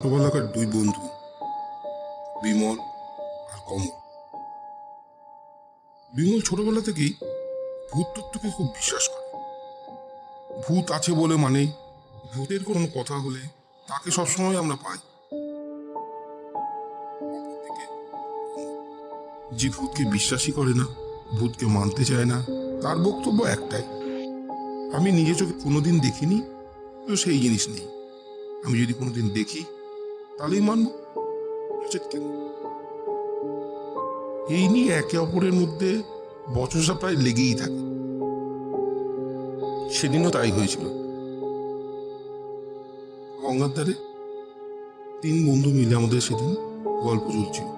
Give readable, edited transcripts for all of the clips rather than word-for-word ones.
ছোটবেলাকার দুই বন্ধু, বিমল আর কমল। বিমল ছোটবেলা থেকেই ভূত তত্ত্বকে খুব বিশ্বাস করে। ভূত আছে বলে মানে ভূতের কোনো কথা হলে তাকে সবসময় আমরা পাই। অপরদিকে যে ভূতকে বিশ্বাসই করে না, ভূতকে মানতে চায় না, তার বক্তব্য একটাই: আমি নিজে চোখে কোনোদিন দেখিনি, তো সেই জিনিস নেই। আমি যদি কোনোদিন দেখি তাহলেই মানব, নচেৎ কেন? এই নিয়ে একে অপরের মধ্যে বচসা প্রায় লেগেই থাকে। সেদিনও তাই হয়েছিল। গঙ্গার ধারে তিন বন্ধু মিলে আমাদের সেদিন গল্প চলছিল।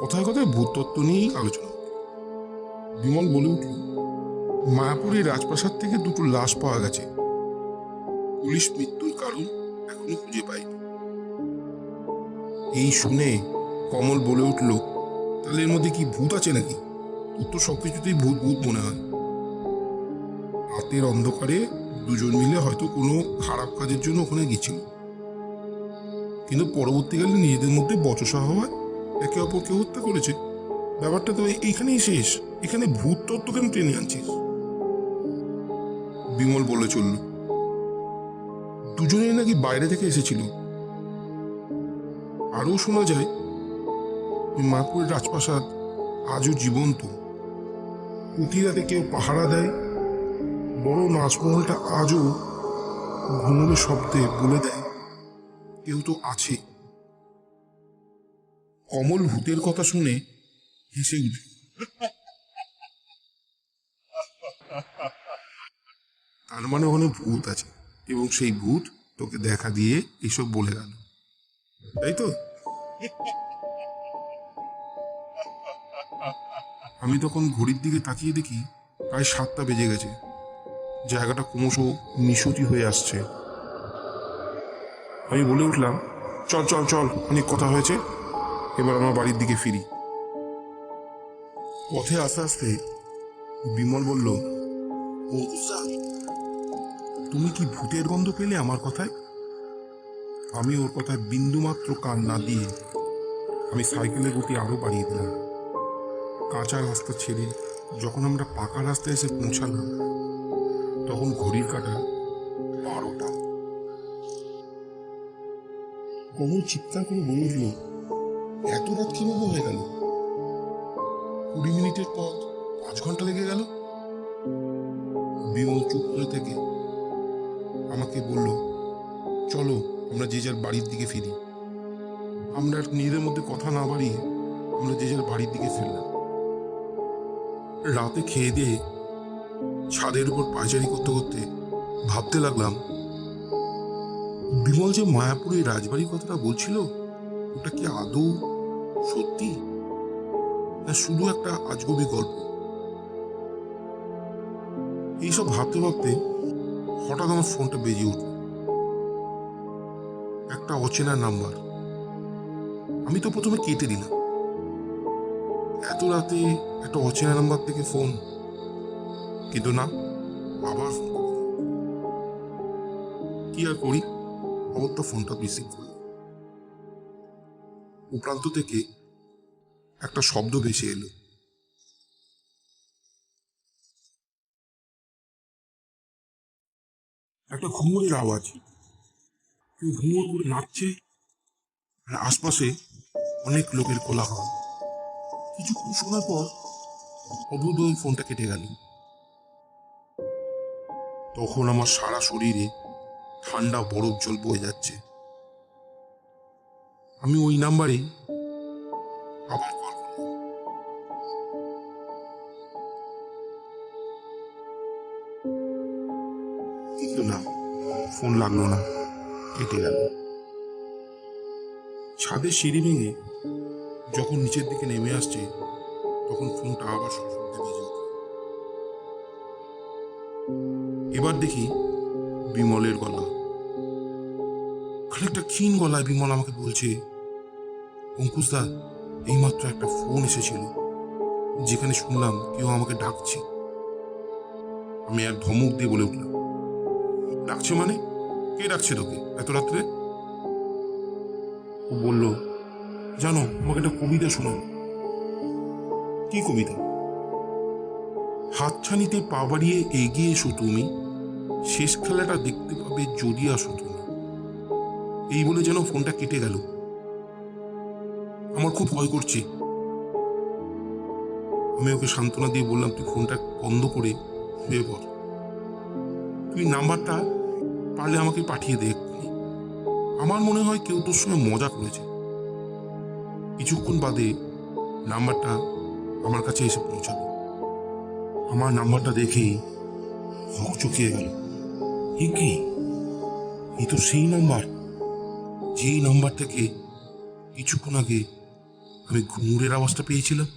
কথায় কথায় ভূতত্ত্ব নিয়েই আলোচনা। বিমল বলে উঠল, মায়াপুরের রাজপ্রাসাদ থেকে দুটো লাশ পাওয়া গেছে। পুলিশ মৃত্যুর কারণ এখনো খুঁজে পায়নি। এই শুনে কমল বলে উঠল, তাহলে এর মধ্যে কি ভূত আছে নাকি? তোর তো সবকিছুতেই ভূত ভূত মনে হয়। রাতের অন্ধকারে দুজন মিলে হয়তো কোনো খারাপ কাজের জন্য ওখানে গেছিল, কিন্তু পরবর্তীকালে নিজেদের মধ্যে বচসা হওয়ায় একে অপরকে হত্যা করেছে। ব্যাপারটা তো এইখানেই শেষ। এখানে ভূত তত্ত্ব কেন টেনে আনছিস? বিমল বলে চলল, দুজনেই নাকি বাইরে থেকে এসেছিল। আরও শোনা যায় ওই মায়াপুরের রাজপ্রাসাদ আজও জীবন্ত। প্রতিরাতে কেউ পাহারা দেয়। বড় নাচমহলটা আজও ঘুমোলে শব্দে বলে দেয় কেউ তো আছে। কমল ভূতের কথা শুনে হেসে উঠল। তার মানে ওখানে ভূত আছে, এবং সেই ভূত তোকে দেখা দিয়ে এসব বলে গেল, তাই তো? আমি তখন ঘড়ির দিকে তাকিয়ে দেখি প্রায় 7টা বেজে গেছে। জায়গাটা ক্রমশ নিশুতি হয়ে আসছে। আমি বলে উঠলাম, চল চল চল, অনেক কথা হয়েছে, এবার আমার বাড়ির দিকে ফিরি। পথে আস্তে আস্তে বিমল বলল, ও স্যার, তুমি কি ভূতের গন্ধ পেলে আমার কথায়? আমি ওর কথায় বিন্দুমাত্র কান না দিয়ে আমি সাইকেলের গতি আরো বাড়িয়ে দিলাম। কাঁচা রাস্তা ছেড়ে যখন আমরা পাকা রাস্তায় এসে পৌঁছালাম, তখন ঘড়ির কাঁটা 12টা। কমল চিৎকার করে বলে উঠল, এত রাত কিভাবে হয়ে গেল? 20 মিনিটের পথ 5 ঘন্টা লেগে গেল। বিমল চুপ করে থেকে আমাকে বলল, চলো আমরা যে যার বাড়ির দিকে ফিরি। আমরা নিজেদের মধ্যে কথা না বাড়িয়ে আমরা যে যার বাড়ির দিকে ফিরলাম। রাতে খেয়ে দিয়ে ছাদের উপর পায়চারি করতে করতে ভাবতে লাগলাম, বিমল যে মায়াপুরে রাজবাড়ির কথাটা বলছিল, ওটা কি আদৌ সত্যি, না শুধু একটা আজগুবি গল্প? এইসব ভাবতে ভাবতে হঠাৎ আমার ফোনটা বেজে উঠল। একটা অচেনা নাম্বার। আমি তো প্রথমে কেটে দিলাম। এত রাতে একটা অচেনা নাম্বার থেকে ফোন, কিন্তু না, আবার ফোন করলাম। কি আর করি, অগত্যা ফোনটা রিসিভ করলাম। ও প্রান্ত থেকে একটা শব্দ ভেসে এলো। একটা ঘুঙুরের আওয়াজ। কেউ ঘুঙুর করে নাচছে, আর আশপাশে অনেক লোকের কোলাহল। কিছুক্ষণ শোনার পর অবুদ্ধই ফোনটা কেটে গেল। তখন আমার সারা শরীরে ঠান্ডা বরফ জল বয়ে যাচ্ছে। আমি ওই নাম্বারে আবার কল করলাম, কিন্তু না, ফোন লাগলো না, কেটে গেল। ছাদের সিঁড়ি ভেঙে যখন নিচের দিকে নেমে আসছে, তখন ফোনটা আবার সশব্দে বেজে উঠল। এবার দেখি বিমলের গলা। খানিকটা ক্ষীণ গলায় বিমল আমাকে বলছে, অঙ্কুশদা, এইমাত্র একটা ফোন এসেছিল, যেখানে শুনলাম কেউ আমাকে ডাকছে। আমি এক ধমক দিয়ে বলে উঠলাম, ডাকছে মানে? কে ডাকছে তোকে এত রাত্রে? ও বলল, জানো, আমাকে একটা কবিতা শোনাও। কি কবিতা? হাতছানিতে পা বাড়িয়ে এগিয়ে এসো তুমি, শেষ খেলাটা দেখতে পাবে যদি আসো তুমি। এই বলে যেন ফোনটা কেটে গেল। আমার খুব ভয় করছে। আমি ওকে সান্ত্বনা দিয়ে বললাম, তুই ফোনটা বন্ধ করে শুয়ে পড়। তুই নাম্বারটা পারলে আমাকে পাঠিয়ে দে এক্ষুনি। আমার মনে হয় কেউ তোর সঙ্গে মজা করেছে। কিছুক্ষণ বাদে নাম্বারটা আমার কাছে এসে পৌঁছালো। আমার নাম্বারটা দেখেই হকচকিয়ে গেল। এ কি? এ তো সেই নাম্বার, যেই নাম্বার থেকে কিছুক্ষণ আগে আমি ঘুঙুরের আওয়াজটা পেয়েছিলাম।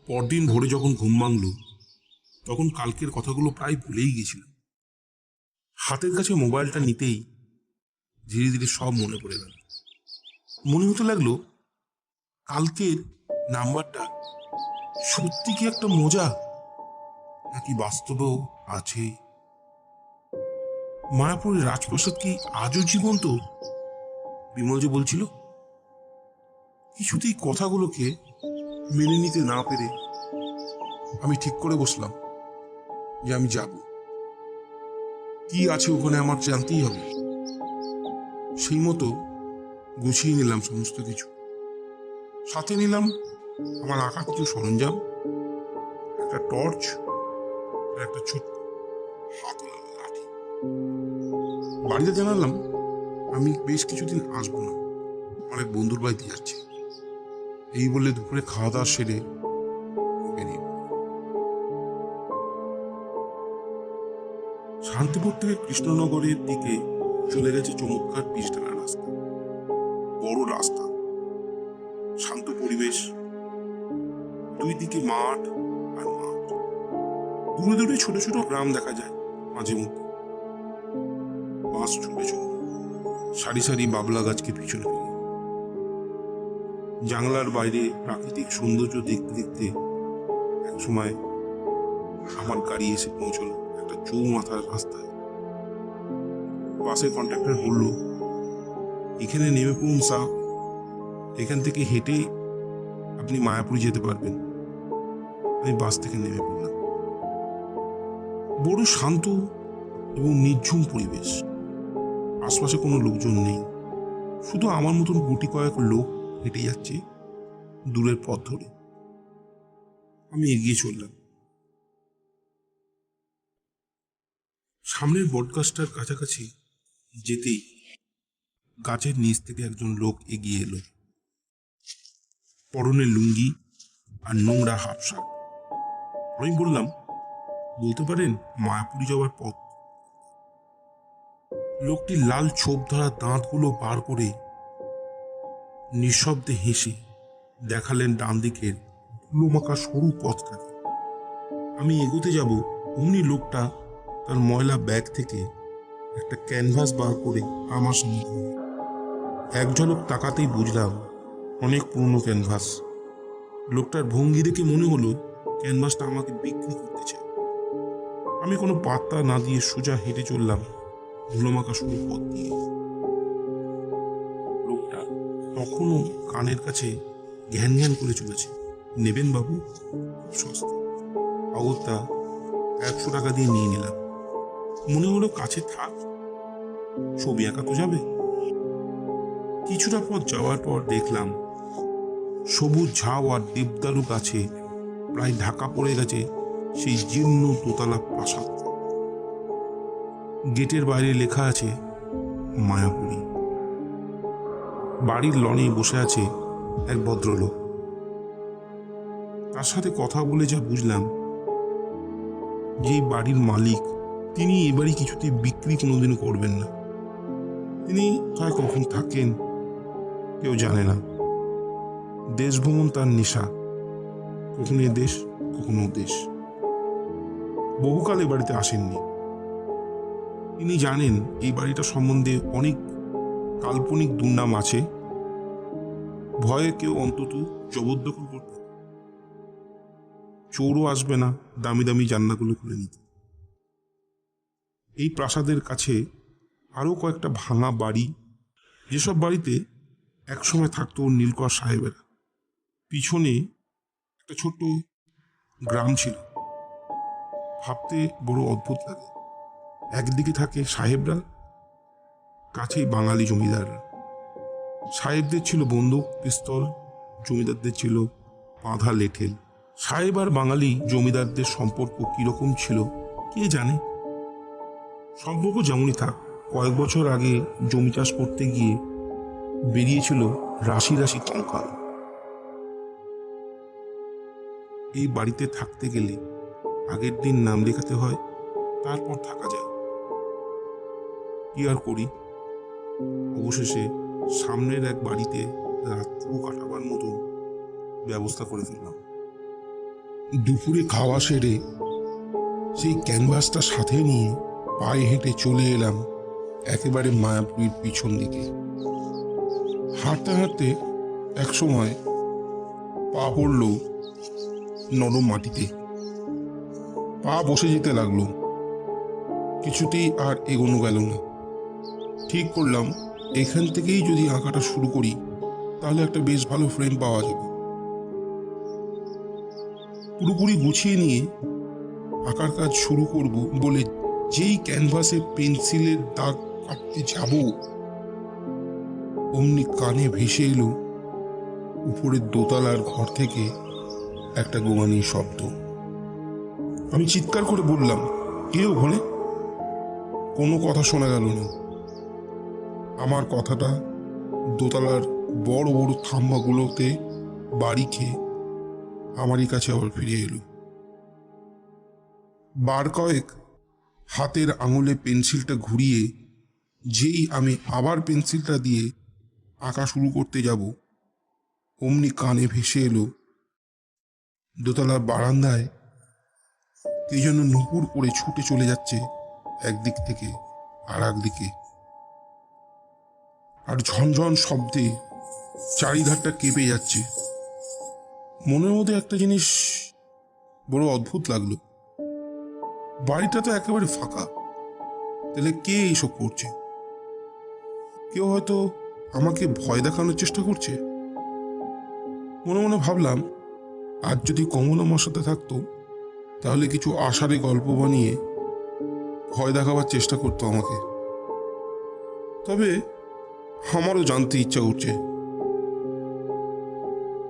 পরদিন ভোরে যখন ঘুম ভাঙল, তখন কালকের কথাগুলো প্রায় ভুলেই গেছিলাম। হাতের কাছে মোবাইলটা নিতেই ধীরে ধীরে সব মনে পড়ে গেল। মনে হতে লাগলো, কালকের নাম্বারটা সত্যি কি একটা মজা, নাকি বাস্তবেও আছে? মায়াপুরের রাজপ্রাসাদ কি আজও জীবন্ত? বিমল যে বলছিল। কিছুতেই কথাগুলোকে মেনে নিতে না পেরে আমি ঠিক করে বসলাম যে আমি যাব। কি আছে ওখানে আমার জানতেই হবে। সেই মতো গুছিয়ে নিলাম সমস্ত কিছু। সাথে নিলাম আমার আঁকা কিছু সরঞ্জাম, একটা টর্চ আর একটা ছোট্ট হাতল লাঠি। বাড়িতে জানালাম আমি বেশ কিছুদিন আসবো না, অনেক বন্ধুর বাড়িতে যাচ্ছি। এই বলে দুপুরে খাওয়া দাওয়া সেরে বেরিয়ে শান্তিপুর থেকে কৃষ্ণনগরের দিকে চলে গেছে চমৎকার পিচঢালা রাস্তা। বড় রাস্তা, শান্ত পরিবেশ, দুই দিকে মাঠ আর মাঠ। দূরে দূরে ছোট ছোট গ্রাম দেখা যায়। মাঝে মধ্যে বাস ছুটে চলে সারি সারি বাবলা গাছকে পিছনে ফেলে। জানলার বাইরে প্রাকৃতিক সৌন্দর্য দেখতে দেখতে একসময় আমার গাড়ি এসে পৌঁছলো একটা চৌমাথার রাস্তায়। বাসের কন্ট্রাক্টর বলল, এখানে নেমে পড়ুন স্যার, এখান থেকে হেঁটে আপনি মায়াপুরি যেতে পারবেন। আমি বাস থেকে নেমে পড়লাম। বড় শান্ত এবং নির্ঝুম পরিবেশ। আশপাশে কোনো লোকজন নেই, শুধু আমার মতন গুটি কয়েক লোক হেঁটে যাচ্ছে দূরের পথ ধরে। আমি এগিয়ে চললাম। সামনের বটগাছটার কাছাকাছি যেতেই গাছের নিচ থেকে একজন লোক এগিয়ে এলো। পরনে লুঙ্গি আর নোংরা হাফ শার্ট। আমি বললাম, বলতে পারেন মায়াপুরি যাওয়ার পথ? লোকটি লাল ছোপ ধরা দাঁতগুলো বার করে নিঃশব্দে হেসে দেখালেন ডান দিকের ধুলোমাখা সরু পথটাকে। আমি এগোতে যাব, অমনি লোকটা তার ময়লা ব্যাগ থেকে একটা ক্যানভাস বার করে আমার সামনে ধরল। এক ঝলক তাকাতেই বুঝলাম অনেক পুরনো ক্যানভাস। লোকটার ভঙ্গি দেখে মনে হলো ক্যানভাসটা আমাকে বিক্রি করতে চায়। আমি কোনো পাত্তা না দিয়ে সোজা হেঁটে চললাম ধুলোমাখা সরু পথ দিয়ে। লোকটা তখনও কানের কাছে ঘ্যান ঘ্যান করে চলেছে। নেবেন বাবু? সস্তা। অগত্যা 100 টাকা দিয়ে নিয়ে নিলাম। মনে হলো কাছে থাক, ছবি আঁকা তো যাবে। কিছুটা পথ যাওয়ার পর দেখলাম সবুজ ঝাউ আর দেবদারু গাছে প্রায় ঢাকা পড়ে গেছে সেই জীর্ণ দোতলা প্রাসাদ। গেটের বাইরে লেখা আছে মায়াপুরী। বাড়ির লনে বসে আছে এক ভদ্রলোক। তার সাথে কথা বলে যা বুঝলাম, যে বাড়ির মালিক তিনি এ বাড়ি কিছুতেই বিক্রি কোনোদিনও করবেন না। তিনি হয় কখন থাকেন কেউ জানে না। দেশ ভ্রমণ তার নেশা, কখনো এ দেশ কখনো দেশ। বহুকাল এ বাড়িতে আসেননি। তিনি জানেন এই বাড়িটা সম্বন্ধে অনেক কাল্পনিক দুর্নাম আছে। ভয়ে কেউ অন্তত জবরদখল করবে, চোরও আসবে না দামি দামি জান্নাগুলো খুলে নিতে। এই প্রাসাদের কাছে আরও কয়েকটা ভাঙা বাড়ি, যেসব বাড়িতে একসময় থাকতো নীলকর সাহেবেরা। পিছনে একটা ছোট্ট গ্রাম ছিল। ভাবতে বড় অদ্ভুত লাগে। একদিকে থাকে সাহেবরা, কাছেই বাঙালি জমিদাররা। সাহেবদের ছিল বন্দুক পিস্তল, জমিদারদের ছিল বাঁধা লেঠেল। সাহেব আর বাঙালি জমিদারদের সম্পর্ক কিরকম ছিল কে জানে। সম্পর্ক যেমনই থাক, কয়েক বছর আগে জমি চাষ করতে গিয়ে বেরিয়েছিল রাশি রাশি কঙ্কাল। এই বাড়িতে থাকতে গেলে আগের দিন নাম লেখাতে হয়, তারপর থাকা যায়। কি আর করি, অবশেষে সামনের এক বাড়িতে রাত্র কাটাবার মতো ব্যবস্থা করে ফেললাম। দুপুরে খাওয়া সেরে সেই ক্যানভাসটা সাথে নিয়ে পায়ে হেঁটে চলে এলাম একেবারে মায়াপুরীর পিছন দিকে। হাঁটতে হাঁটতে এক সময় পা পড়ল নরম মাটিতে। পা বসে যেতে লাগলো, কিছুতেই আর এগোনো গেল না। ঠিক করলাম এখান থেকেই যদি আঁকাটা শুরু করি তাহলে একটা বেশ ভালো ফ্রেম পাওয়া যাবে। পুরোপুরি গুছিয়ে নিয়ে আঁকার কাজ শুরু করব বলে যেই ক্যানভাসে পেন্সিলের দাগ কাটতে যাব, অমনি কানে ভেসে এলো উপরের দোতলার ঘর থেকে একটা গোঙানির শব্দ। আমি চিৎকার করে বললাম, কে ওখানে? কোনো কথা শোনা গেল না। আমার কথাটা দোতলার বড় বড় থাম্বাগুলোতে বাড়ি খেয়ে আমারই কাছে আবার ফিরে এলো। বার কয়েক হাতের আঙুলে পেন্সিলটা ঘুরিয়ে যেই আমি আবার পেন্সিলটা দিয়ে আঁকা শুরু করতে যাব, অমনি কানে ভেসে এলো দোতলার বারান্দায় কে যেন নুপুর করে ছুটে চলে যাচ্ছে একদিক থেকে আর একদিকে। আর ঝনঝন শব্দে চারিধারটা কেঁপে যাচ্ছে। মনের মধ্যে একটা জিনিস বড় অদ্ভুত লাগলো, বাড়িটা তো একেবারে ফাঁকা, তাহলে কে এইসব করছে? কেউ হয়তো আমাকে ভয় দেখানোর চেষ্টা করছে। মনে মনে ভাবলাম, আজ যদি কমল আমার সাথে থাকতো তাহলে কিছু আষাঢ়ে গল্প বানিয়ে ভয় দেখাবার চেষ্টা করতো আমাকে। তবে আমারও জানতে ইচ্ছা করছে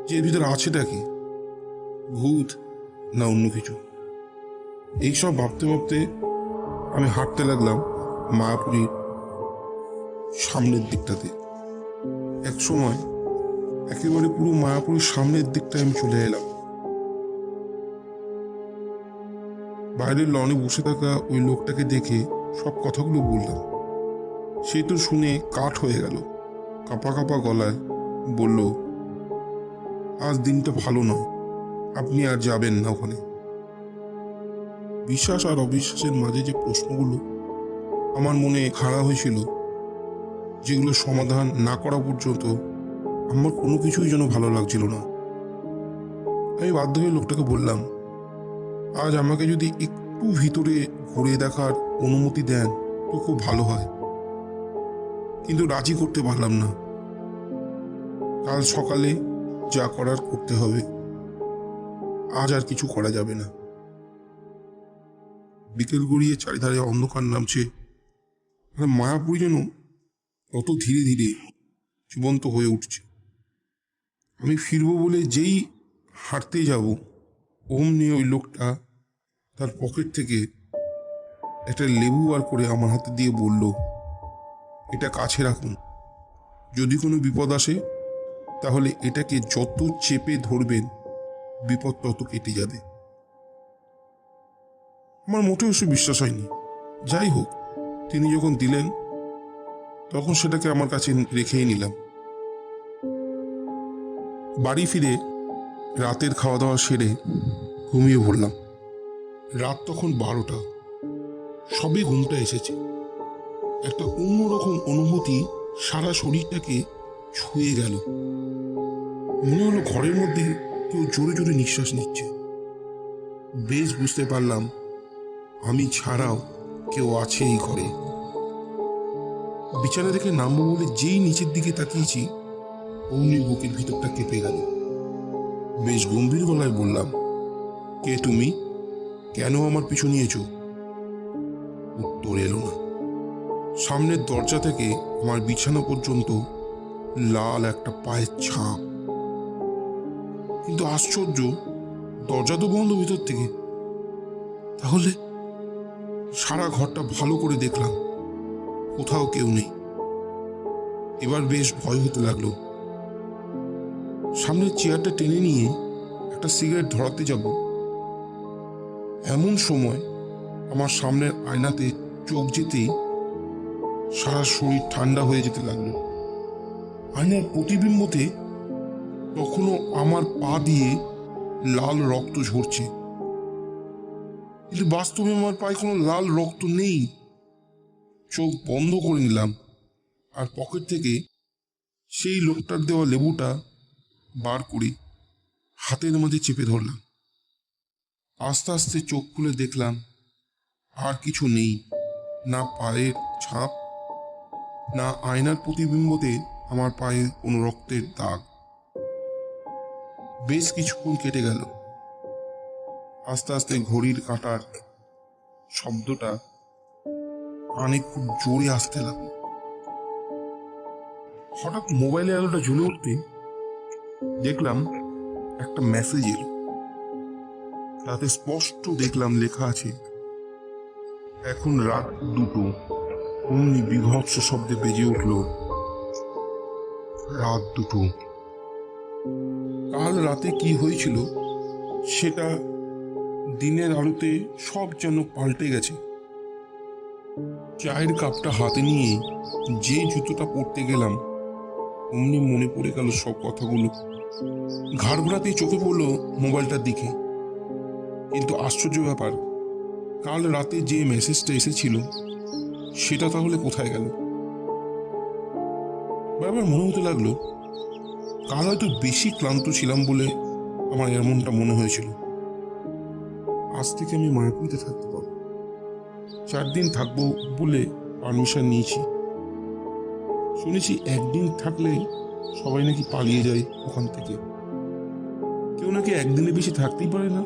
যে এর ভিতরে আছেটা কি, ভূত না অন্য কিছু। এইসব ভাবতে ভাবতে আমি হাঁটতে লাগলাম মায়াপুরীর সামনের দিকটাতে। এক সময় একেবারে পুরো মায়াপুরীর সামনের দিকটায় আমি চলে এলাম। বাইরের লনে বসে থাকা ওই লোকটাকে দেখে সব কথাগুলো বললাম। সে তো শুনে কাঠ হয়ে গেল, কাঁপা কাঁপা গলায় বলল, আজ দিনটা ভালো নয়, আপনি আর যাবেন না ওখানে। বিশ্বাস আর অবিশ্বাসের মাঝে যে প্রশ্নগুলো আমার মনে খাড়া হয়েছিল, যেগুলো সমাধান না করা পর্যন্ত আমার কোনো কিছুই যেন ভালো লাগছিল না। আমি বাধ্য হয়ে লোকটাকে বললাম, আজ আমাকে যদি একটু ভিতরে ঘুরে দেখার অনুমতি দেন তো খুব ভালো হয়। কিন্তু রাজি করতে পারলাম না। কাল সকালে যা করার করতে হবে, আজ আর কিছু করা যাবে না। বিকেল গড়িয়ে চারিধারে অন্ধকার নামছে, মায়াপুরী যেন কত ধীরে ধীরে জীবন্ত হয়ে উঠছে। আমি ফিরবো বলে যেই হাঁটতে যাব, অমনি ওই লোকটা তার পকেট থেকে একটা লেবু বার করে আমার হাতে দিয়ে বলল, এটা কাছে রাখুন, যদি কোনো বিপদ আসে তাহলে এটাকে যত চেপে ধরবেন বিপদ তত কেটে যাবে। আমার মোটেও সে বিশ্বাস হয়নি। যাই হোক, তিনি যখন দিলেন তখন সেটাকে আমার কাছে রেখেই নিলাম। বাড়ি ফিরে রাতের খাওয়া দাওয়া সেরে ঘুমিয়ে পড়লাম। রাত তখন 12টা, সবে ঘুমটা এসেছে। একটা অন্যরকম অনুভূতি সারা শরীরটাকে ছুঁয়ে গেল। মনে হলো ঘরের মধ্যে কেউ জোরে জোরে নিঃশ্বাস নিচ্ছে। বেশ বুঝতে পারলাম আমি ছাড়াও কেউ আছে এই ঘরে। বিছানা থেকে নামবো বলে যেই নিচের দিকে তাকিয়েছি, অমনি বুকের ভিতরটা কেঁপে গেল। বেশ গম্ভীর গলায় বললাম, কে তুমি? কেন আমার পিছু নিয়েছো? উত্তর এলো না। সামনের দরজা থেকে আমার বিছানা পর্যন্ত লাল একটা পায়ের ছাপ। কিন্তু আশ্চর্য, দরজা তো বন্ধ ভিতর থেকে। তাহলে সারা ঘরটা ভালো করে দেখলাম, কোথাও কেউ নেই। এবার বেশ ভয় হতে লাগলো। সামনের চেয়ারটা টেনে নিয়ে একটা সিগারেট ধরাতে যাব, এমন সময় আমার সামনের আয়নাতে চোখ যেতেই সারা শরীর ঠান্ডা হয়ে যেতে লাগলো। আয়নার প্রতিবিম্বতে তখনও আমার পা দিয়ে লাল রক্ত ঝরছে, কিন্তু বাস্তবে আমার পায়ে কোনো লাল রক্ত নেই। চোখ বন্ধ করে নিলাম আর পকেট থেকে সেই লোকটার দেওয়া লেবুটা বার করে হাতের মধ্যে চেপে ধরলাম। আস্তে আস্তে চোখ খুলে দেখলাম আর কিছু নেই, না পায়ের ছাপ, না আয়নার প্রতিবিম্বতে আমার পায়ে কোনো রক্তের দাগ। বেশ কিছুক্ষণ কেটে গেল। আস্তে আস্তে ঘড়ির কাঁটার শব্দটা কানে খুব জোরে আসতে লাগলো। হঠাৎ মোবাইলের আলোটা জ্বলে উঠতে দেখলাম একটা মেসেজ এলো। তাতে স্পষ্ট দেখলাম লেখা আছে, এখন রাত 2টো। অমনি বিভৎস শব্দে বেজে উঠল, রাত 2টো। কাল রাতে কি হয়েছিল সেটা দিনের আলোতে সব যেন পাল্টে গেছে। চায়ের কাপটা হাতে নিয়ে যে জুতোটা পরতে গেলাম, অমনি মনে পড়ে গেল সব কথাগুলো। ঘাড় ঘোরাতেই চোখে পড়লো মোবাইলটার দিকে। কিন্তু আশ্চর্য ব্যাপার, কাল রাতে যে মেসেজটা এসেছিল সেটা তাহলে কোথায় গেল? বারবার মনে হতে লাগলো, কাল হয়তো বেশি ক্লান্ত ছিলাম বলে আমার এমনটা মনে হয়েছিল। আজ থেকে আমি মায়াপুরীতে থাকতে পারবো। 4 দিন থাকবো বলে পারমিশন নিয়েছি। শুনেছি একদিন থাকলে সবাই নাকি পালিয়ে যায় ওখান থেকে। কেউ নাকি একদিনে বেশি থাকতেই পারে না।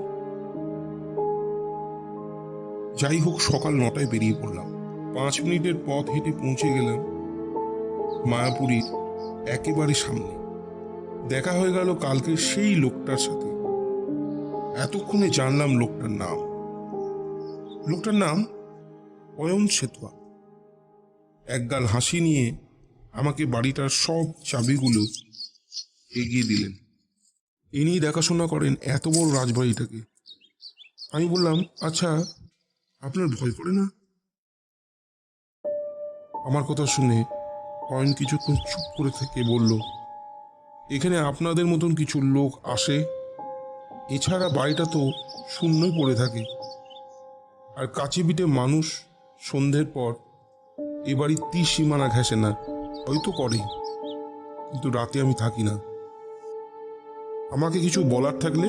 যাই হোক, সকাল 9টায় বেরিয়ে পড়লাম। 5 মিনিটের পথ হেঁটে পৌঁছে গেলাম মায়াপুরীর একেবারে সামনে। দেখা হয়ে গেল কালকে সেই লোকটার সাথে। এতক্ষণে জানলাম লোকটার নাম। লোকটার নাম অয়ন সেতুয়া। একগাল হাসি নিয়ে আমাকে বাড়িটার সব চাবিগুলো এগিয়ে দিলেন। ইনি দেখাশোনা করেন এত বড় রাজবাড়িটাকে। আমি বললাম, আচ্ছা, আপনার ভয় করে না? আমার কথা শুনে অয়ন কিছুক্ষণ চুপ করে থেকে বলল, এখানে আপনাদের মতন কিছু লোক আসে, এছাড়া বাড়িটা তো শূন্যই পড়ে থাকে। আর কাছে পিঠে মানুষ সন্ধ্যের পর এ বাড়ির সীমানা ঘেঁষে না, হয়তো করে, কিন্তু রাতে আমি থাকি না। আমাকে কিছু বলার থাকলে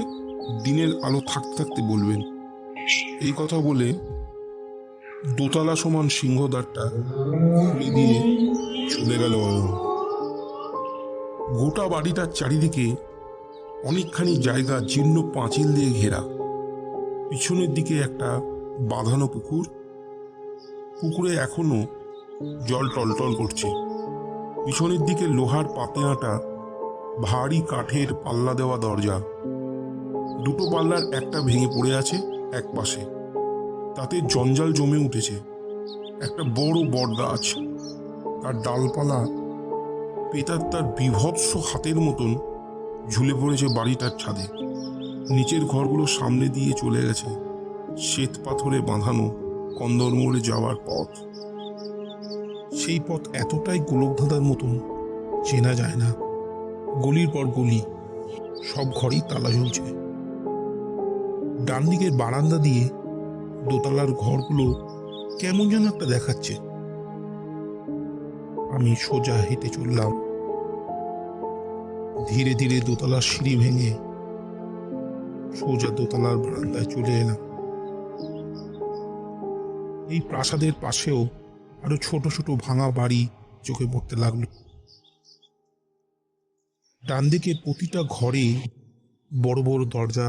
দিনের আলো থাকতে থাকতে বলবেন। এই কথা বলে দোতলা সমান সিংহদ্বারটা খুলে দিয়ে চলে গেল অয়ন। গোটা বাড়িটার চারিদিকে অনেকখানি জায়গা জীর্ণ পাঁচিল দিয়ে ঘেরা। পিছনের দিকে একটা বাঁধানো পুকুর। পুকুরে এখনো জল টলটল করছে। পিছনের দিকে লোহার পাতে আঁটা ভারী কাঠের পাল্লা দেওয়া দরজা। দুটো পাল্লার একটা ভেঙে পড়ে আছে এক পাশে, তাতে জঞ্জাল জমে উঠেছে। একটা বড় বট গাছ, তার ডালপালা পেতার বিভৎস হাতের মতন ঝুলে পড়েছে বাড়িটার ছাদে। নিচের ঘরগুলো সামনে দিয়ে চলে গেছে শ্বেত পাথরে বাঁধানো কন্দরমোড়ে যাওয়ার পথ। সেই পথ এতটাই গোলকধাঁধার মতন চেনা যায় না। গলির পর গলি, সব ঘরেই তালা ঝুলছে। ডান দিকের বারান্দা দিয়ে দোতলার ঘরগুলো কেমন যেন একটা দেখাচ্ছে। আমি সোজা হেঁটে চললাম। ধীরে ধীরে দোতলার সিঁড়ি ভেঙে সোজা দোতলার বারান্দায় চলে এলাম। এই প্রাসাদের পাশেও আরো ছোট ছোট ভাঙা বাড়ি চোখে পড়তে লাগলো। ডান দিকের প্রতিটা ঘরে বড় বড় দরজা,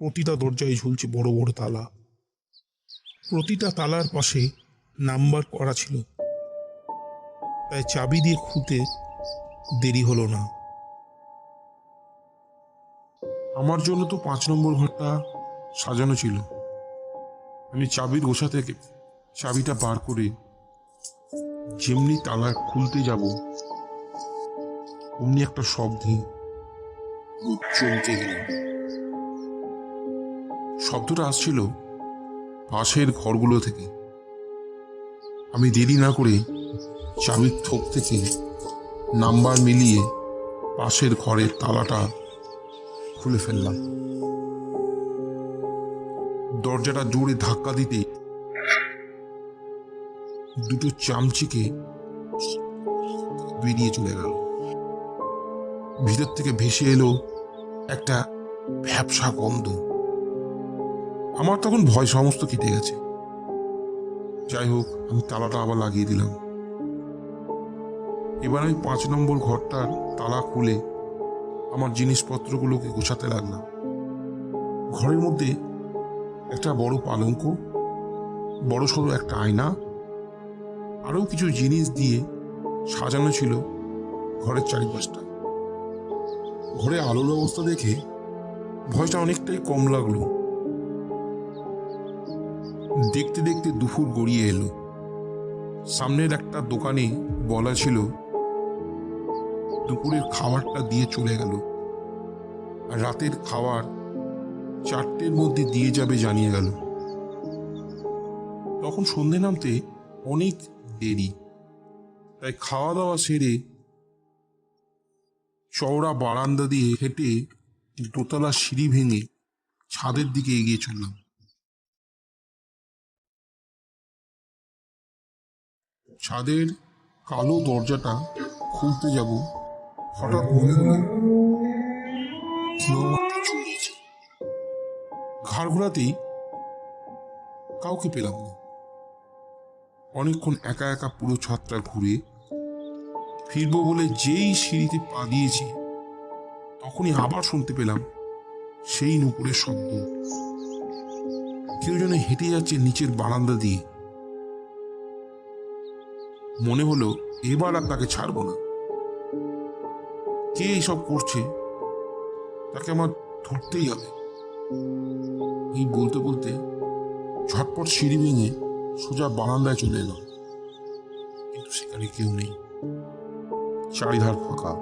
প্রতিটা দরজায় ঝুলছে বড় বড় তালা। প্রতিটা তালার পাশে নাম্বার করা ছিল, তাই চাবি দিয়ে খুলতে দেরি হলো না। আমার জন্য তো 5 নম্বর ঘরটা সাজানো ছিল। আমি চাবির গোছা থেকে চাবিটা বার করে যেমনি তালা খুলতে যাব, অমনি একটা শব্দে চমকে গেলাম। শব্দটা আসছিল পাশের ঘরগুলো থেকে। আমি দেরি না করে চাবির থোক থেকে নাম্বার মিলিয়ে পাশের ঘরের তালাটা খুলে ফেললাম। দরজাটা জোরে ধাক্কা দিতে দুটো চামচিকে বেরিয়ে চলে গেল। ভিতর থেকে ভেসে এলো একটা ভ্যাপসা গন্ধ। আমার তখন ভয় সমস্ত কেটে গেছে। যাই হোক, আমি তালাটা আবার লাগিয়ে দিলাম। এবার আমি 5 নম্বর ঘরটার তালা খুলে আমার জিনিসপত্রগুলোকে গোছাতে লাগলাম। ঘরের মধ্যে একটা বড় পালঙ্ক, বড় সড়ো একটা আয়না, আরও কিছু জিনিস দিয়ে সাজানো ছিল ঘরের চারিপাশটা। ঘরে আলোর অবস্থা দেখে ভয়টা অনেকটাই কম লাগলো। দেখতে দেখতে দুপুর গড়িয়ে এলো। সামনের একটা দোকানে বলা ছিল দুপুরের খাবারটা দিয়ে চলে গেল, আর রাতের খাবার 4টের মধ্যে দিয়ে যাবে জানিয়ে গেল। তখন সন্ধে নামতে অনেক দেরি, তাই খাওয়া দাওয়া সেরে চওড়া বারান্দা দিয়ে হেঁটে দোতলা সিঁড়ি ভেঙে ছাদের দিকে এগিয়ে চললাম। ছাদের কালো দরজাটা খুলতে যাব, হঠাৎ মনে হলো কেউ আমার পিছু নিয়েছে। ঘাড় ঘোরাতেই কাউকে পেলাম না। অনেকক্ষণ একা একা পুরো ছাদটা ঘুরে ফিরবো বলে যেই সিঁড়িতে পা দিয়েছি, তখনই আবার শুনতে পেলাম সেই নুপুরের শব্দ। কেউ যেন হেঁটে যাচ্ছে নিচের বারান্দা দিয়ে। মনে হলো এবার আর তাকে ছাড়বো না। কে এইসব করছে তাকে আমার ধরতেই হবে। এই বলতে বলতে ঝটপট সিঁড়ি ভেঙে সোজা বারান্দায় চলে এলাম, কিন্তু সেখানে কেউ নেই। চারিধার ফাঁকা।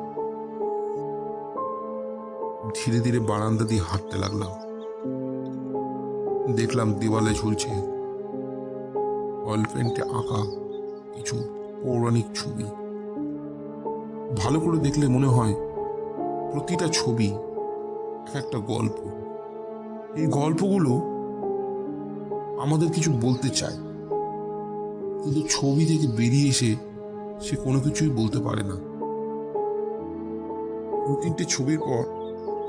ধীরে ধীরে বারান্দা দিয়ে হাঁটতে লাগলাম। দেখলাম দেওয়ালে ঝুলছে অয়েল পেন্টে আঁকা কিছু পৌরাণিক ছবি। ভালো করে দেখলে মনে হয় প্রতিটা ছবি একটা গল্প। এই গল্পগুলো আমাদের কিছু বলতে চায়, কিন্তু ছবি থেকে বেরিয়ে এসে সে কোনো কিছুই বলতে পারে না। 2-3টে ছবির পর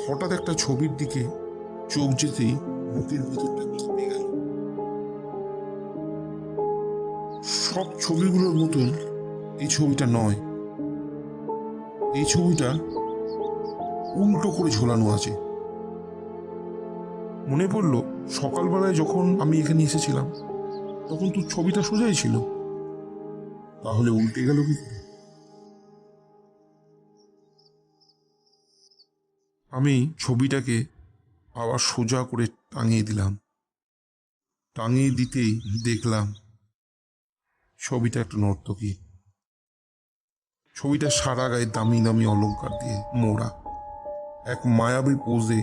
হঠাৎ একটা ছবির দিকে চোখ যেতেই বুকের ভিতরটা কেঁপে গেল। সব ছবিগুলোর মতন এই ছবিটা নয়। এই ছবিটা উল্টো করে ঝোলানো আছে। মনে পড়লো সকালবেলায় যখন আমি এখানে এসেছিলাম তখন তো ছবিটা সোজাই ছিল, তাহলে উল্টে গেল কি করে? আমি ছবিটাকে আবার সোজা করে টাঙিয়ে দিলাম। টাঙিয়ে দিতেই দেখলাম ছবিটা একটা নর্তকী। ছবিটা সারা গায়ে দামি দামি অলংকার দিয়ে মোড়া, এক মায়াবী পোজে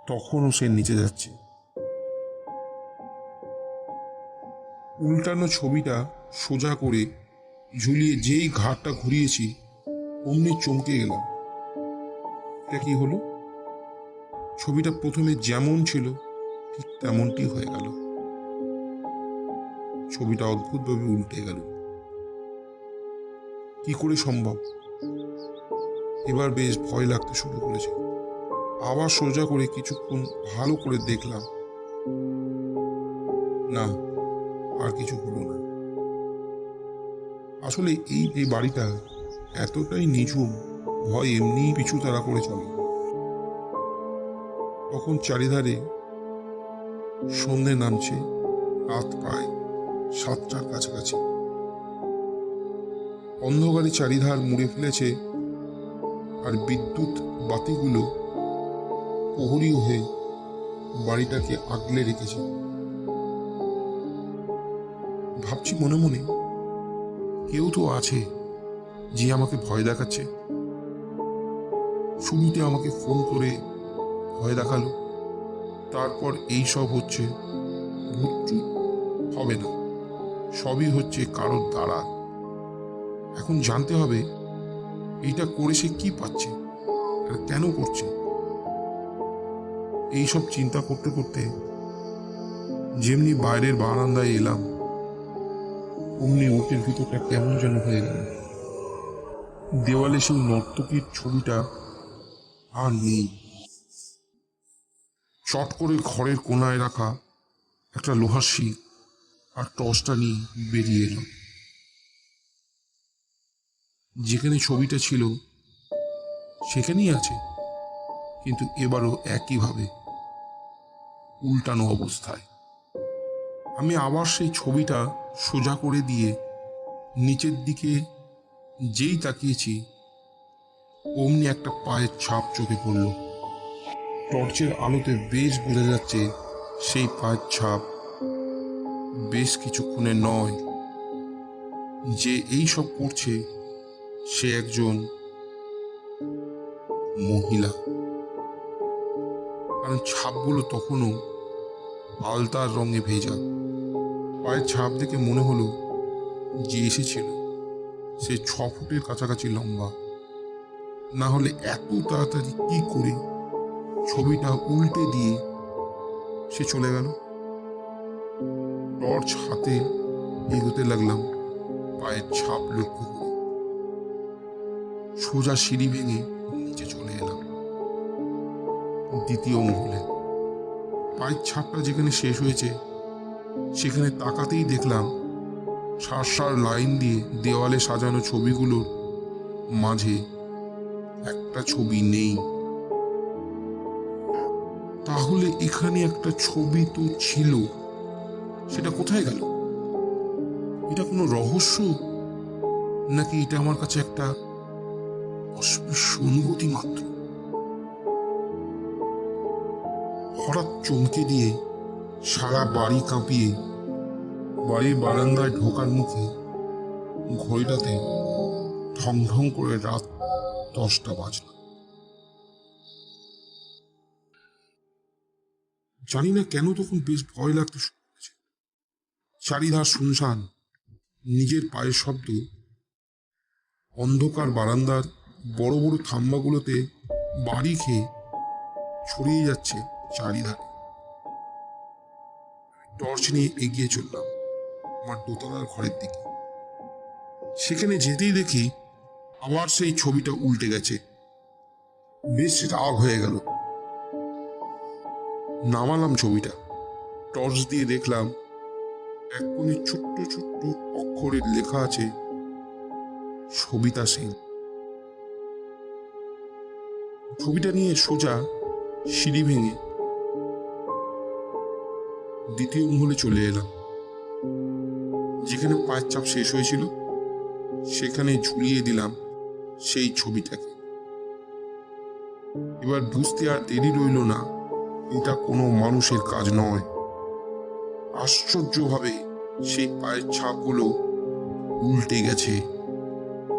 তখনও সে নিচে যাচ্ছে। উল্টানো ছবিটা সোজা করে ঝুলিয়ে যেই ঘাটটা ঘুরিয়েছি, অমনি চমকে গেলাম। এটা কি হলো? ছবিটা প্রথমে যেমন ছিল ঠিক তেমনটি হয়ে গেল। ছবিটা অদ্ভুতভাবে উল্টে গেল। কি করে সম্ভব? এবার বেশ ভয় লাগতে শুরু করেছে। আবার সোজা করে কিছুক্ষণ ভালো করে দেখলাম, না, আর কিছু হলো না। আসলে এই বাড়িটা এতটাই নিঝুম ভয় এমনিই পিছু তাড়া করে চলে। তখন চারিধারে সন্ধে নামছে, রাত প্রায় 7টার কাছাকাছি। অন্ধকারে চারিধার মুড়ে ফেলেছে, আর বিদ্যুৎ বাতিগুলো প্রহরী হয়ে বাড়িটাকে আগলে রেখেছে। ভাবছি মনে মনে, কেউ তো আছে যে আমাকে ভয় দেখাচ্ছে। শুরুতে আমাকে ফোন করে ভয় দেখালো, তারপর এই সব হচ্ছে। ভূত হবে না, সবই হচ্ছে কারোর দ্বারা। এখন জানতে হবে এইটা করে সে কি পাচ্ছে আর কেন করছে। এইসব চিন্তা করতে করতে যেমনি বাইরের বারান্দায় এলাম, অমনি ওটের ভিতরটা কেমন যেন হয়ে গেল। দেওয়ালে সেই নর্তকীর ছবিটা আর নেই। চট করে ঘরের কোনায় রাখা একটা লোহার শিক আর টর্চটা নিয়ে বেরিয়ে এলাম। যেখানে ছবিটা ছিল সেখানেই আছে, কিন্তু এবারও একইভাবে উল্টানো অবস্থায়। আমি আবার সেই ছবিটা সোজা করে দিয়ে নিচের দিকে যেই তাকিয়েছি, অমনি একটা পায়ের ছাপ চোখে পড়ল। টর্চের আলোতে বেশ বোঝা যাচ্ছে সেই পায়ের ছাপ বেশ কিছুক্ষণের নয়। যে এই সব করছে সে একজন মহিলা, কারণ ছাপগুলো তখনও আলতার রঙে ভেজা। পায়ের ছাপ দেখে মনে হলো যে এসেছিল সে 6 ফুটের কাছাকাছি লম্বা। না হলে এত তাড়াতাড়ি কি করে ছবিটা উল্টে দিয়ে সে চলে গেল। টর্চ হাতে এগোতে লাগলাম পায়ের ছাপ লক্ষ্য করে। সোজা সিঁড়ি ভেঙে নিচে চলে এলাম দ্বিতীয় মহলে। পায়ের ছাপটা যেখানে শেষ হয়েছে সেখানে তাকাতেই দেখলাম সার সার লাইন দিয়ে দেওয়ালে সাজানো ছবিগুলোর মাঝে একটা ছবি নেই। তাহলে এখানে একটা ছবি তো ছিল, সেটা কোথায় গেল? এটা কোনো রহস্য, নাকি এটা আমার কাছে একটা অস্পৃশ্য অনুভূতি মাত্র? হঠাৎ চমকে দিয়ে সারা বাড়ি কাঁপিয়ে বাড়ির বারান্দায় ঢোকার মুখে ঘড়িটাতে ঢং ঢং করে রাত 10টা বাজল। জানি না কেন তখন বেশ ভয় লাগতে শুরু করেছে। চারিধার শুনশান, নিজের পায়ের শব্দ, অন্ধকার বারান্দার বড় বড় থাম্বাগুলোতে বাড়ি খেয়ে ছড়িয়ে যাচ্ছে চারিধারে। টর্চ নিয়ে এগিয়ে চললাম আমার দোতলার ঘরের দিকে। সেখানে যেতেই দেখি আবার সেই ছবিটা উল্টে গেছে। বেশ রাগ হয়ে গেল। নামালাম ছবিটা, টর্চ দিয়ে দেখলাম এক কোণে ছোট্ট ছোট্ট অক্ষরে লেখা আছে সবিতা সেন। ছবিটা নিয়ে সোজা সিঁড়ি ভেঙে দ্বিতীয় মহলে চলে এলাম। যেখানে পায়ের ছাপ শেষ হয়েছিল সেখানে ঝুলিয়ে দিলাম সেই ছবিটাকে। এবার বুঝতে আর দেরি রইল না, এটা কোনো মানুষের কাজ নয়। আশ্চর্যভাবে সেই পায়ের ছাপগুলো উল্টে গেছে।